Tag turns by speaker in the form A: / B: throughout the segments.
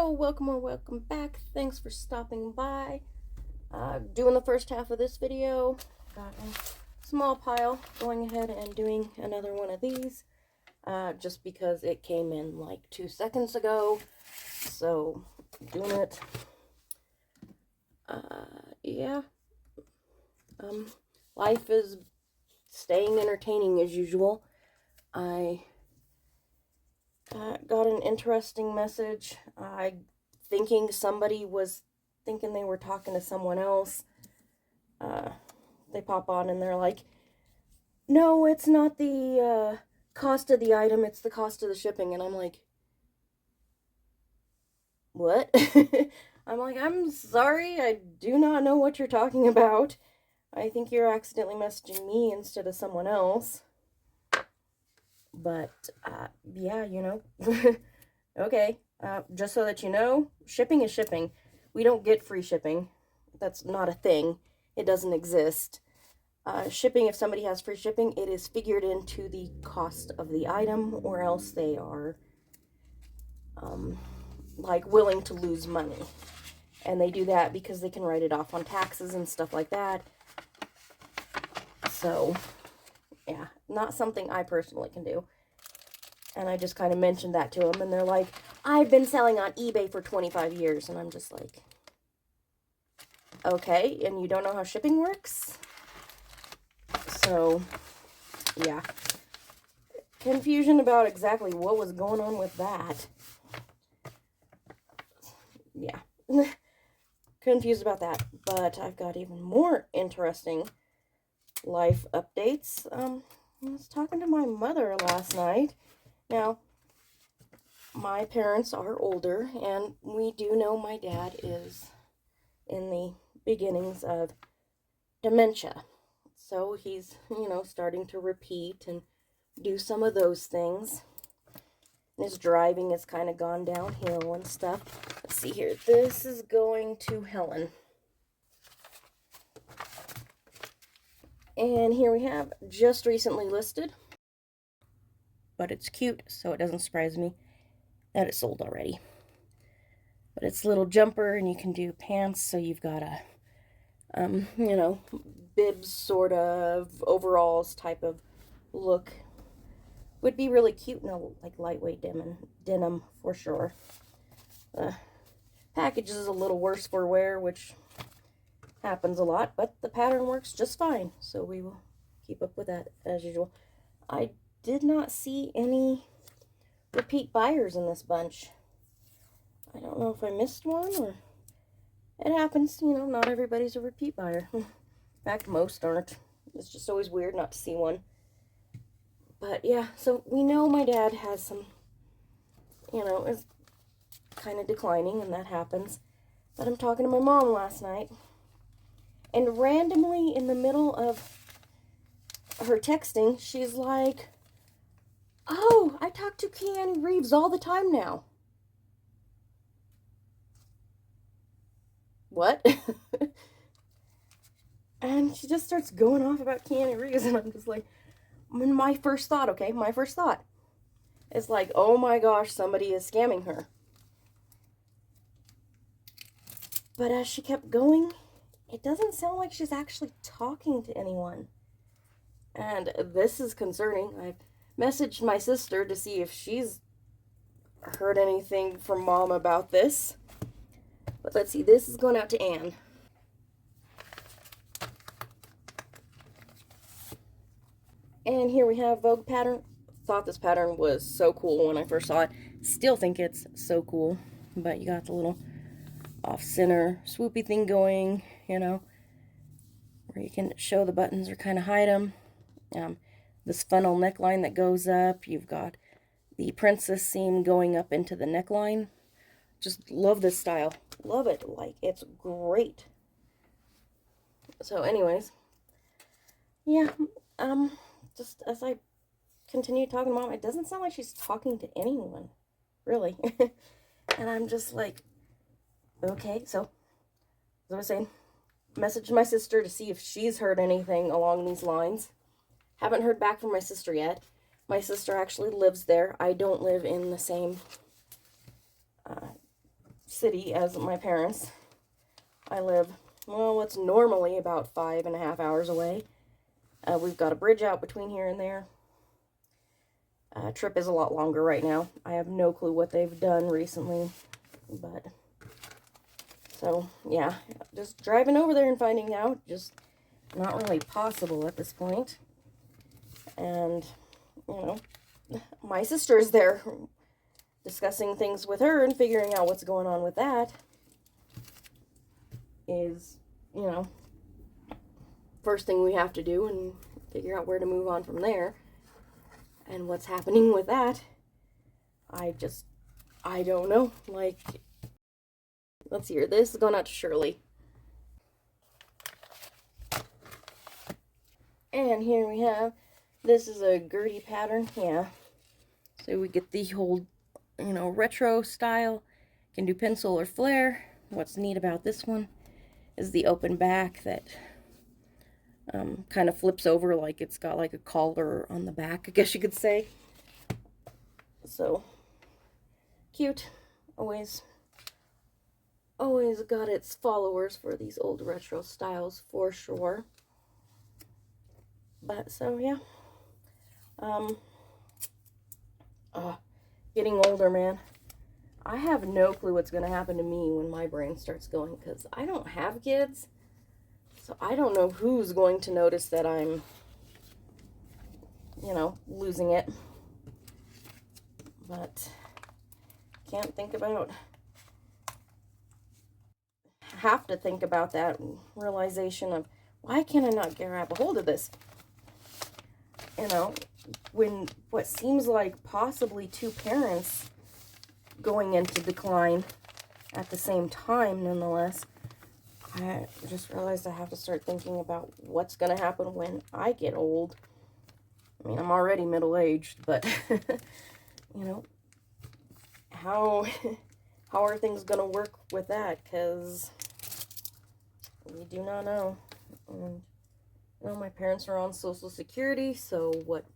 A: Hello, welcome or welcome back. Thanks for stopping by. Doing the first half of this video. Got a small pile. Going ahead and doing another one of these. Just because it came in like 2 seconds ago. So, doing it. Yeah. Life is staying entertaining as usual. I got an interesting message. Thinking somebody was thinking they were talking to someone else. They pop on and they're like, no, it's not the cost of the item, it's the cost of the shipping. And I'm like, what? I'm like, I'm sorry, I do not know what you're talking about. I think you're accidentally messaging me instead of someone else. But, yeah, you know. Okay, just so that you know, shipping is shipping. We don't get free shipping. That's not a thing. It doesn't exist. Shipping, if somebody has free shipping, it is figured into the cost of the item, or else they are, like, willing to lose money. And they do that because they can write it off on taxes and stuff like that. So, yeah, not something I personally can do. And I just kind of mentioned that to them, and they're like, I've been selling on eBay for 25 years. And I'm just like, okay, and you don't know how shipping works? So, yeah. Confusion about exactly what was going on with that. Yeah. Confused about that. But I've got even more interesting life updates. I was talking to my mother last night. Now, my parents are older, and we do know my dad is in the beginnings of dementia. So he's, starting to repeat and do some of those things. His driving has kind of gone downhill and stuff. Let's see here. This is going to Helen. And here we have just recently listed. But it's cute, so it doesn't surprise me that it's sold already. But it's a little jumper, and you can do pants, so you've got a, bibs sort of, overalls type of look. Would be really cute in a, like, lightweight denim for sure. Package is a little worse for wear, which happens a lot, but the pattern works just fine, so we will keep up with that as usual. I did not see any repeat buyers in this bunch. I don't know if I missed one, or it happens, not everybody's a repeat buyer. In fact, most aren't. It's just always weird not to see one. But yeah, so we know my dad has some, is kind of declining, and that happens. But I'm talking to my mom last night, and randomly in the middle of her texting, she's like, oh, I talk to Keanu Reeves all the time now. What? And she just starts going off about Keanu Reeves, and I'm just like, my first thought is like, oh my gosh, somebody is scamming her. But as she kept going, it doesn't sound like she's actually talking to anyone. And this is concerning. I've messaged my sister to see if she's heard anything from Mom about this. But let's see, this is going out to Anne. And here we have Vogue pattern. Thought this pattern was so cool when I first saw it. Still think it's so cool. But you got the little off-center swoopy thing going, where you can show the buttons or kind of hide them. This funnel neckline that goes up. You've got the princess seam going up into the neckline. Just love this style. Love it. Like, it's great. So anyways, yeah, just as I continue talking to Mom, it doesn't sound like she's talking to anyone, really. And I'm just like, okay, so, as I was saying, messaged my sister to see if she's heard anything along these lines. Haven't heard back from my sister yet. My sister actually lives there. I don't live in the same city as my parents. I live, well, it's normally about 5.5 hours away. We've got a bridge out between here and there. Trip is a lot longer right now. I have no clue what they've done recently, but so yeah, just driving over there and finding out, just not really possible at this point. And you know, my sister's there discussing things with her and figuring out what's going on with that. Is, you know, first thing we have to do, and figure out where to move on from there. And what's happening with that, I don't know. Like, let's hear this. Going out to Shirley. And here we have, this is a Gertie pattern, yeah. So we get the whole, you know, retro style. Can do pencil or flare. What's neat about this one is the open back that kind of flips over, like it's got like a collar on the back, I guess you could say. So cute. Always got its followers for these old retro styles for sure. But so yeah, getting older, man. I have no clue what's gonna happen to me when my brain starts going, because I don't have kids. So I don't know who's going to notice that I'm, you know, losing it. But can't think about, have to think about that realization of, why can't I not grab a hold of this? You know, when what seems like possibly two parents going into decline at the same time, nonetheless, I just realized I have to start thinking about what's going to happen when I get old. I mean, I'm already middle-aged, but, you know, how are things going to work with that? Because we do not know. And, you know, my parents are on Social Security, so what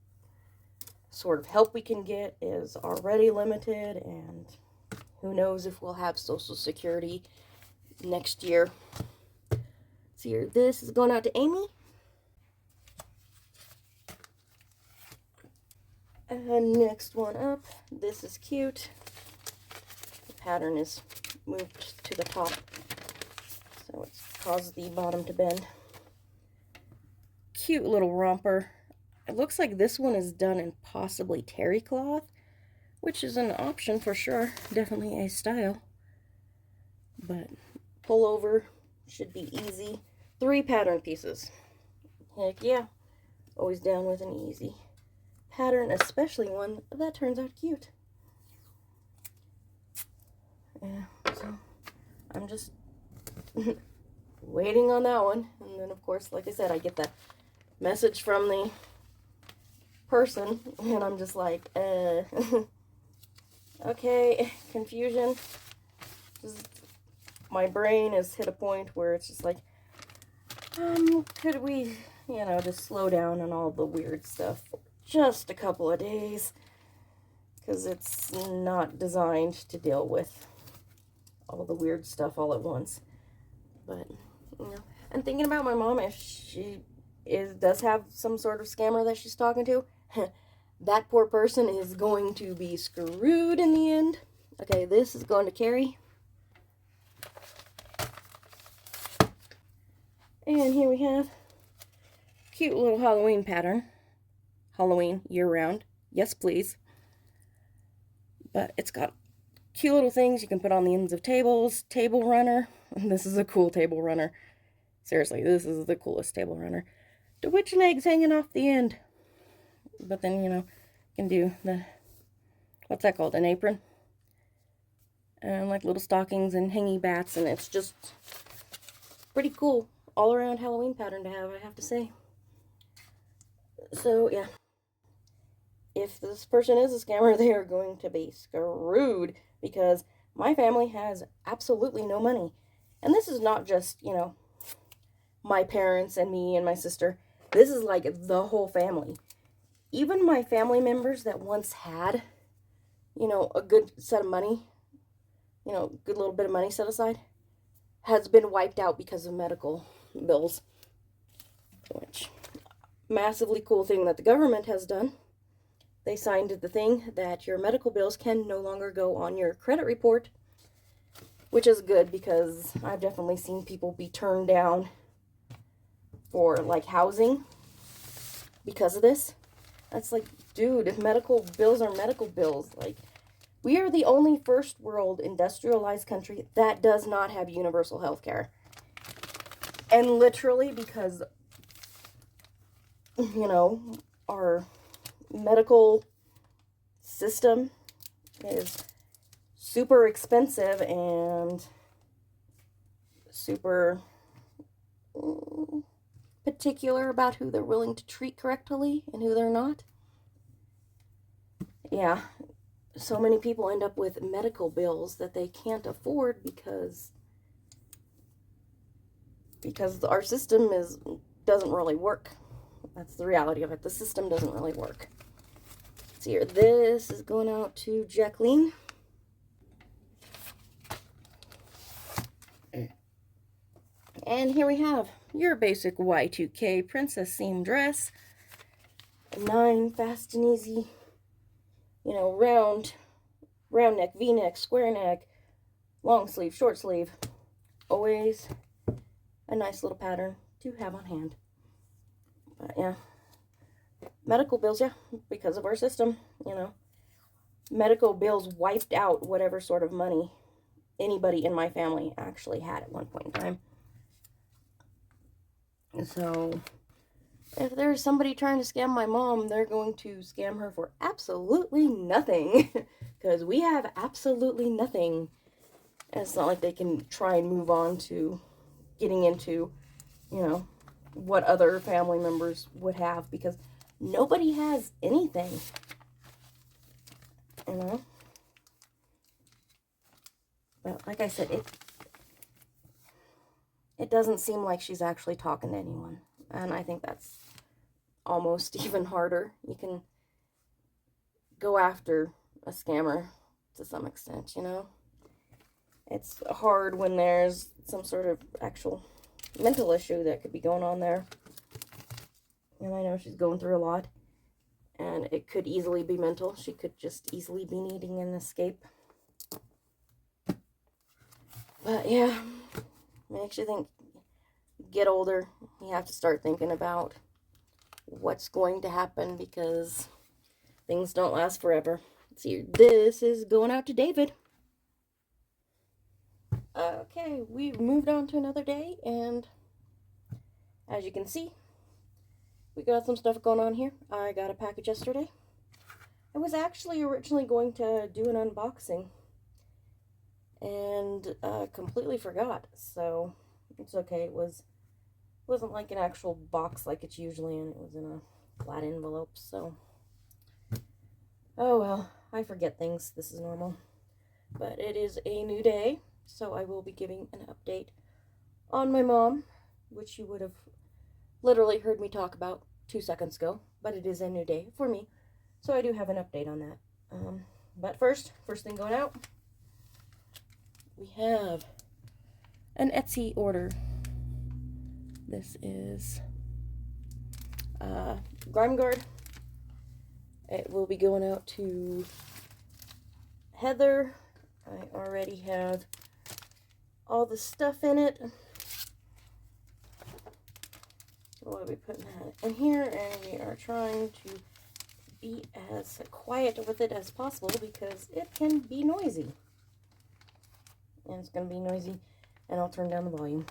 A: sort of help we can get is already limited, and who knows if we'll have Social Security next year. So here, this is going out to Amy. And next one up, this is cute. The pattern is moved to the top, so it's caused the bottom to bend. Cute little romper. It looks like this one is done in possibly terry cloth, which is an option for sure. Definitely a style. But pullover should be easy. 3 pattern pieces. Heck yeah. Always down with an easy pattern, especially one that turns out cute. Yeah, so I'm just waiting on that one. And then, of course, like I said, I get that message from the person, and I'm just like, okay, confusion. Just, my brain has hit a point where it's just like, could we, you know, just slow down on all the weird stuff for just a couple of days, because it's not designed to deal with all the weird stuff all at once. But, you know, and thinking about my mom, if she does have some sort of scammer that she's talking to, that poor person is going to be screwed in the end. Okay, this is going to Carrie. And here we have cute little Halloween pattern. Halloween year-round. Yes, please. But it's got cute little things you can put on the ends of tables. Table runner. This is a cool table runner. Seriously, this is the coolest table runner. Bewitching eggs hanging off the end. But then, you know, you can do the, what's that called? An apron. And like little stockings and hanging bats. And it's just pretty cool. All around Halloween pattern to have, I have to say. So, yeah. If this person is a scammer, they are going to be screwed, because my family has absolutely no money. And this is not just, you know, my parents and me and my sister. This is like the whole family. Even my family members that once had, you know, a good set of money, you know, good little bit of money set aside, has been wiped out because of medical bills. Which, massively cool thing that the government has done. They signed the thing that your medical bills can no longer go on your credit report, which is good because I've definitely seen people be turned down for, like, housing because of this. That's like, dude, if medical bills are medical bills, like, we are the only first world industrialized country that does not have universal health care. And literally because, you know, our medical system is super expensive and super particular about who they're willing to treat correctly and who they're not. Yeah, so many people end up with medical bills that they can't afford because our system doesn't really work. That's the reality of it. The system doesn't really work. Let's see here. This is going out to Jacqueline. And here we have your basic Y2K princess seam dress. 9 fast and easy, you know, round neck, V-neck, square neck, long sleeve, short sleeve. Always a nice little pattern to have on hand. But yeah, medical bills, yeah, because of our system, you know, medical bills wiped out whatever sort of money anybody in my family actually had at one point in time. So if there's somebody trying to scam my mom, they're going to scam her for absolutely nothing. Because we have absolutely nothing. And it's not like they can try and move on to getting into, you know, what other family members would have. Because nobody has anything. You know? But like I said, it doesn't seem like she's actually talking to anyone. And I think that's almost even harder. You can go after a scammer to some extent, you know? It's hard when there's some sort of actual mental issue that could be going on there. And I know she's going through a lot. And it could easily be mental. She could just easily be needing an escape. But yeah, makes you think, get older, you have to start thinking about what's going to happen because things don't last forever. Let's see, this is going out to David. Okay, we've moved on to another day, and as you can see, we got some stuff going on here. I got a package yesterday. I was actually originally going to do an unboxing and completely forgot, so it's okay. It wasn't like an actual box like it's usually in. It was in a flat envelope, so oh well, I forget things. This is normal. But it is a new day, so I will be giving an update on my mom, which you would have literally heard me talk about 2 seconds ago, but it is a new day for me, so I do have an update on that. But first thing going out, we have an Etsy order. This is Grime Guard. It will be going out to Heather. I already have all the stuff in it. We'll be putting that in here, and we are trying to be as quiet with it as possible because it can be noisy. And it's going to be noisy, and I'll turn down the volume.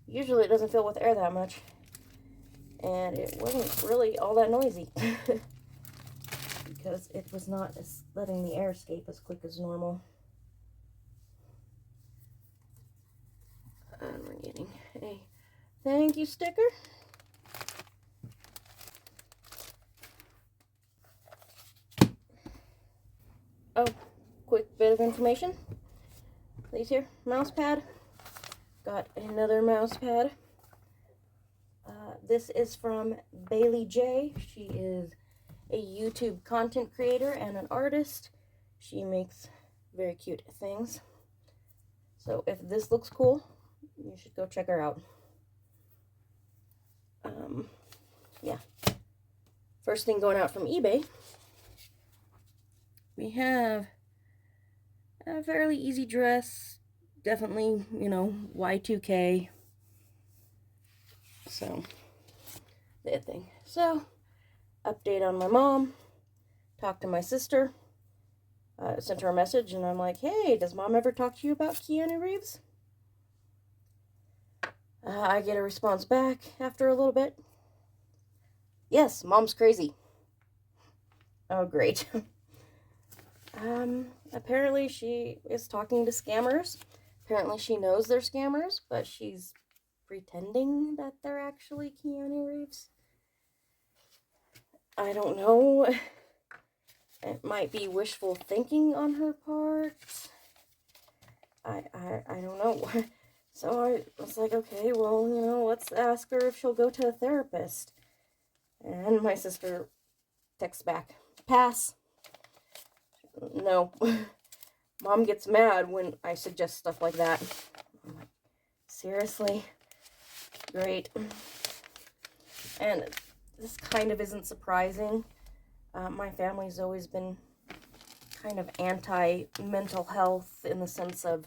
A: Usually it doesn't fill with air that much, and it wasn't really all that noisy because it was not letting the air escape as quick as normal. And we're getting a thank you sticker. Oh, quick bit of information. These here, mouse pad. Got another mouse pad. This is from Bailey J. She is a YouTube content creator and an artist. She makes very cute things. So if this looks cool, you should go check her out. Yeah. First thing going out from eBay, we have a fairly easy dress. Definitely, you know, Y2K. So, that thing. So, update on my mom. Talked to my sister. Sent her a message, and I'm like, hey, does mom ever talk to you about Keanu Reeves? I get a response back after a little bit. Yes, mom's crazy. Oh, great. Apparently she is talking to scammers. Apparently she knows they're scammers, but she's pretending that they're actually Keanu Reeves. I don't know. It might be wishful thinking on her part. I don't know. So I was like, okay, well, you know, let's ask her if she'll go to a therapist. And my sister texts back, pass. No. Mom gets mad when I suggest stuff like that. I'm like, seriously? Great. And this kind of isn't surprising. My family's always been kind of anti-mental health in the sense of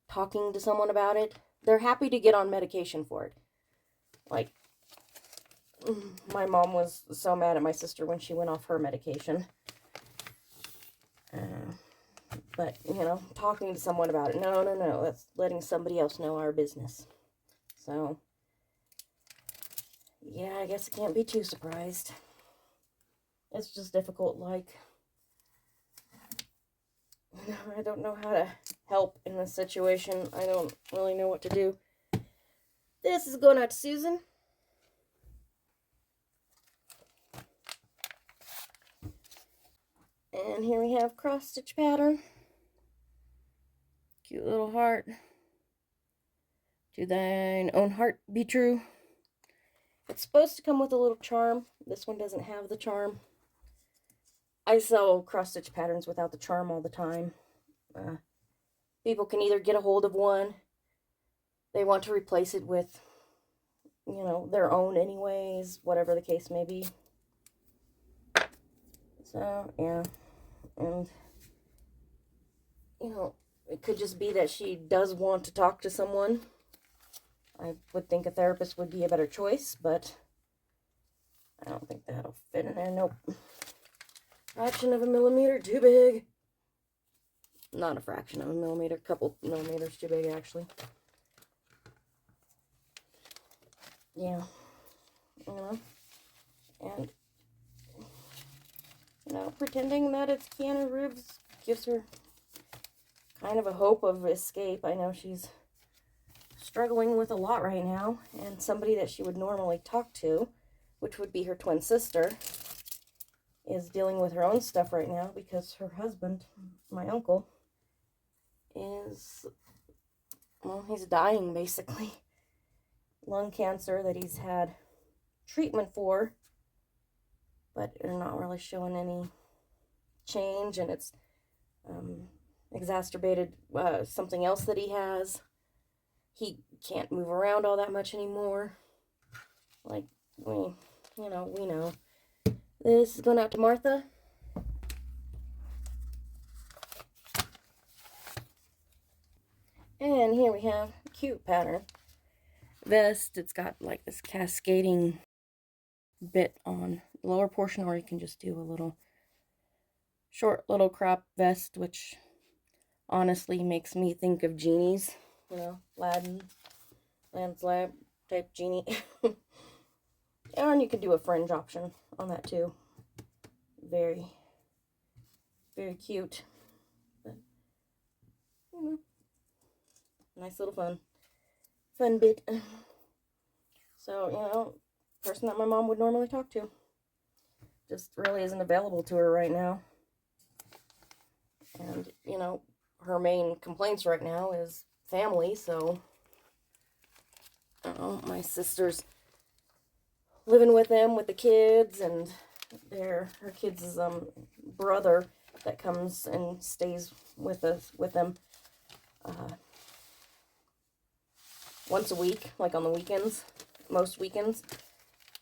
A: talking to someone about it. They're happy to get on medication for it. Like, my mom was so mad at my sister when she went off her medication. But, you know, talking to someone about it, no, that's letting somebody else know our business. So, yeah, I guess I can't be too surprised. It's just difficult, like, I don't know how to help in this situation. I don't really know what to do. This is going out to Susan. And here we have cross-stitch pattern. Cute little heart. To thine own heart be true. It's supposed to come with a little charm. This one doesn't have the charm. I sell cross-stitch patterns without the charm all the time. People can either get a hold of one, they want to replace it with, you know, their own anyways, whatever the case may be. So, yeah. And, you know, it could just be that she does want to talk to someone. I would think a therapist would be a better choice, but I don't think that'll fit in there. Nope. Fraction of a millimeter too big. Not a fraction of a millimeter, a couple millimeters too big, actually. Yeah. You know, and, you know, pretending that it's Keanu Reeves gives her kind of a hope of escape. I know she's struggling with a lot right now, and somebody that she would normally talk to, which would be her twin sister, is dealing with her own stuff right now because her husband, my uncle, is, well, he's dying basically. Lung cancer that he's had treatment for, but they're not really showing any change, and it's exacerbated something else that he has. He can't move around all that much anymore. Like, we know. This is going out to Martha. And here we have a cute pattern. Vest. It's got like this cascading bit on the lower portion, or you can just do a little short little crop vest, which honestly makes me think of genies. You know, Land's Lab type genie. And you could do a fringe option on that too. Very, very cute. But, you know, nice little fun bit. So, you know, person that my mom would normally talk to just really isn't available to her right now. And, you know, her main complaints right now is family, so, my sister's living with them with the kids, and Her kids' brother that comes and stays with them once a week, like on the weekends, most weekends.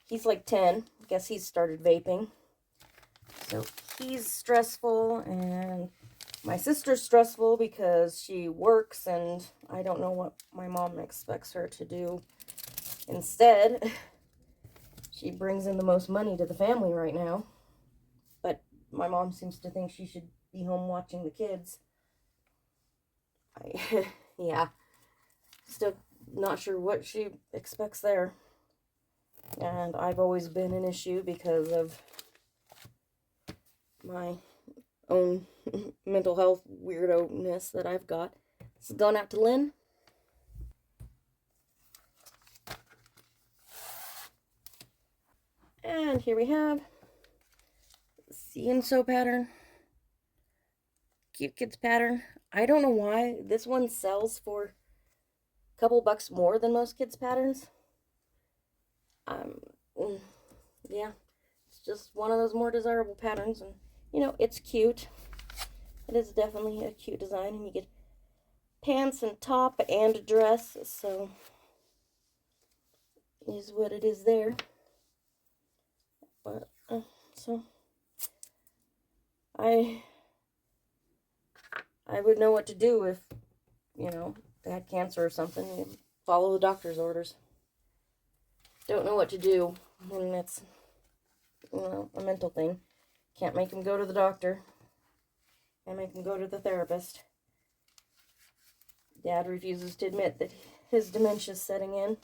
A: He's like 10. I guess he's started vaping. So he's stressful, and my sister's stressful because she works, and I don't know what my mom expects her to do instead. She brings in the most money to the family right now, but my mom seems to think she should be home watching the kids. Yeah, still not sure what she expects there. And I've always been an issue because of my own mental health weirdo-ness that I've got. This is going out to Lynn. And here we have See and Sew pattern. Cute Kids pattern. I don't know why this one sells for a couple bucks more than most kids patterns. Yeah, it's just one of those more desirable patterns, and you know, it's cute. It is definitely a cute design, and you get pants and top and a dress, so is what it is there. But so I would know what to do if, you know, they had cancer or something. You follow the doctor's orders. Don't know what to do when it's, you know, a mental thing. Can't make him go to the doctor. Can't make him go to the therapist. Dad refuses to admit that his dementia's setting in.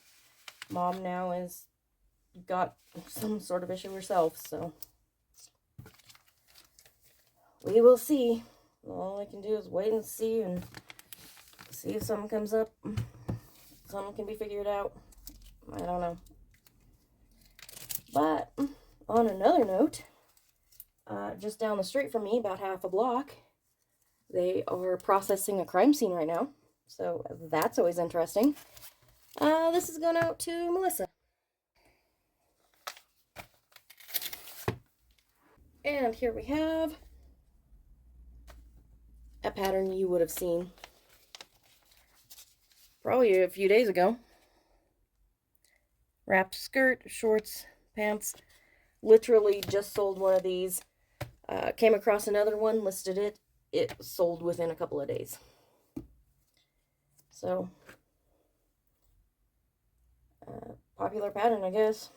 A: Mom now has got some sort of issue herself, so we will see. All I can do is wait and see if something comes up. Something can be figured out. I don't know. But on another note, just down the street from me, about half a block, they are processing a crime scene right now. So that's always interesting. This is going out to Melissa. And here we have a pattern you would have seen probably a few days ago. Wrapped skirt, shorts, pants. Literally just sold one of these. Came across another one, listed it. It sold within a couple of days. So, popular pattern, I guess.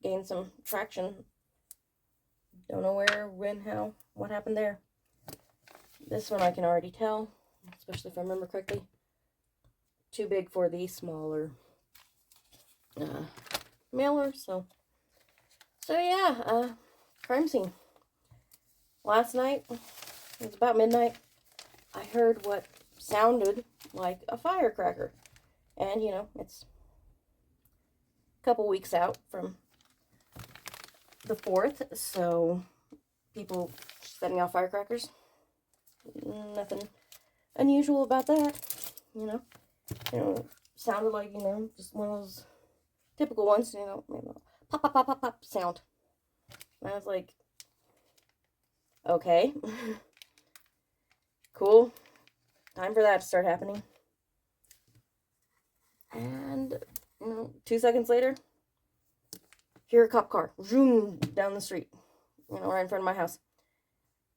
A: Gained some traction. Don't know where, when, how, what happened there. This one I can already tell, especially if I remember correctly. Too big for the smaller mailer, so yeah, crime scene. Last night, it was about midnight, I heard what sounded like a firecracker. And, you know, it's a couple weeks out from the 4th, so people setting off firecrackers, nothing unusual about that, you know. Sounded like, you know, just one of those typical ones, you know, pop, pop, pop, pop, pop sound. And I was like, okay, cool, time for that to start happening. And, you know, 2 seconds later, hear a cop car, zoom down the street, you know, right in front of my house.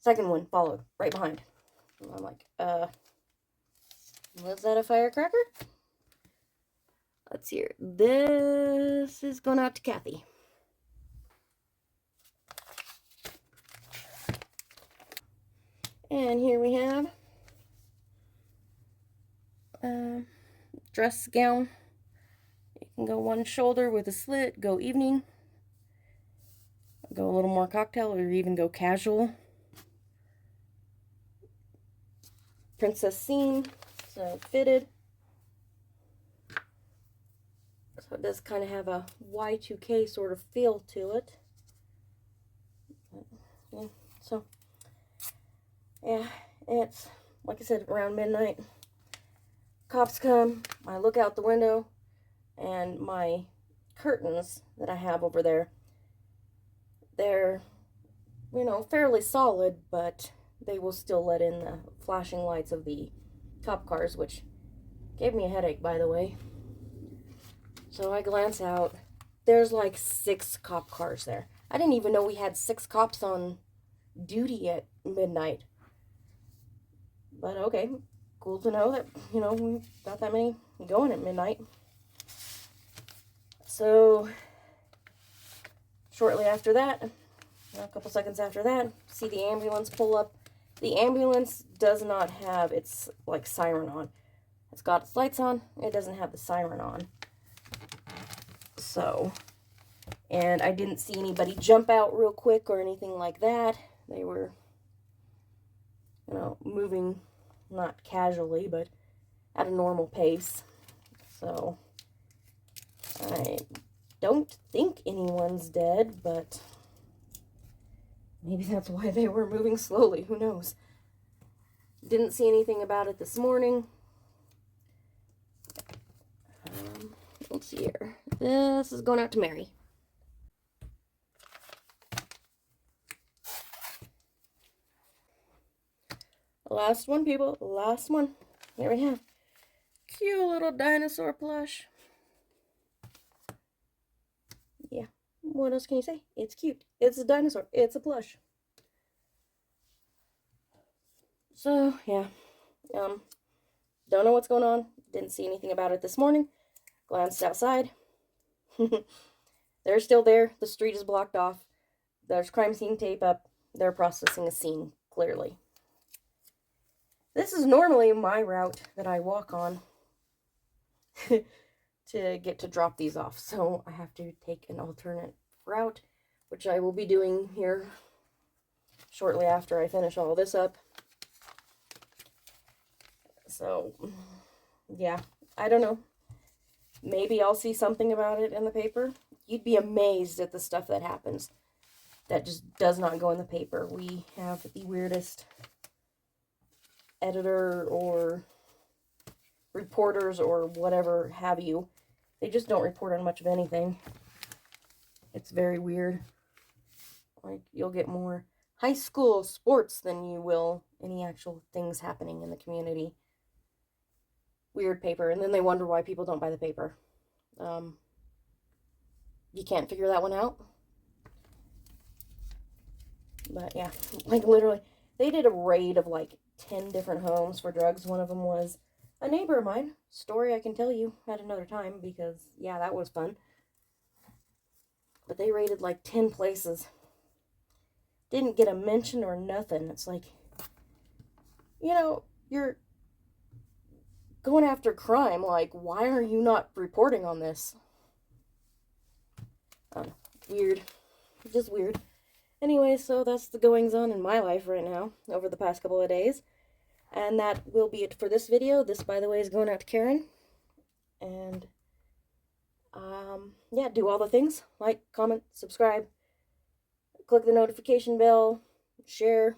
A: Second one followed, right behind. And I'm like, was that a firecracker? Let's hear. This is going out to Kathy. And here we have dress gown. You can go one shoulder with a slit, go evening, go a little more cocktail, or even go casual. Princess seam, so fitted. So it does kind of have a Y2K sort of feel to it. Yeah, so, yeah, it's, like I said, around midnight. Cops come, I look out the window, and my curtains that I have over there, They're, fairly solid, but they will still let in the flashing lights of the cop cars, which gave me a headache, by the way. So I glance out. There's like 6 cop cars there. I didn't even know we had 6 cops on duty at midnight. But okay, cool to know that, we've got that many going at midnight. So, shortly after that, a couple seconds after that, see the ambulance pull up. The ambulance does not have its, siren on. It's got its lights on. It doesn't have the siren on. So, and I didn't see anybody jump out real quick or anything like that. They were, moving not casually, but at a normal pace. So, I don't think anyone's dead, but maybe that's why they were moving slowly. Who knows? Didn't see anything about it this morning. Let's see here. This is going out to Mary. Last one, people. Last one. Here we have. Cute little dinosaur plush. Yeah. What else can you say? It's cute. It's a dinosaur. It's a plush. So, yeah. Don't know what's going on. Didn't see anything about it this morning. Glanced outside. They're still there. The street is blocked off. There's crime scene tape up. They're processing a scene, clearly. This is normally my route that I walk on to get to drop these off. So I have to take an alternate route, which I will be doing here shortly after I finish all this up. So, yeah, I don't know. Maybe I'll see something about it in the paper. You'd be amazed at the stuff that happens that just does not go in the paper. We have the weirdest editor or reporters or whatever have you. They just don't report on much of anything. It's very weird. Like, you'll get more high school sports than you will any actual things happening in the community. Weird paper. And then they wonder why people don't buy the paper. You can't figure that one out. But yeah, literally, they did a raid of 10 different homes for drugs. One of them was a neighbor of mine. Story I can tell you at another time because, yeah, that was fun. But they raided 10 places. Didn't get a mention or nothing. It's you're going after crime. Why are you not reporting on this? Weird. Just weird. Anyway, so that's the goings-on in my life right now over the past couple of days. And that will be it for this video. This, by the way, is going out to Karen. And, yeah, do all the things. Like, comment, subscribe, click the notification bell, share,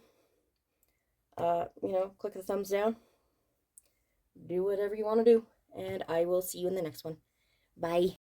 A: click the thumbs down. Do whatever you want to do. And I will see you in the next one. Bye.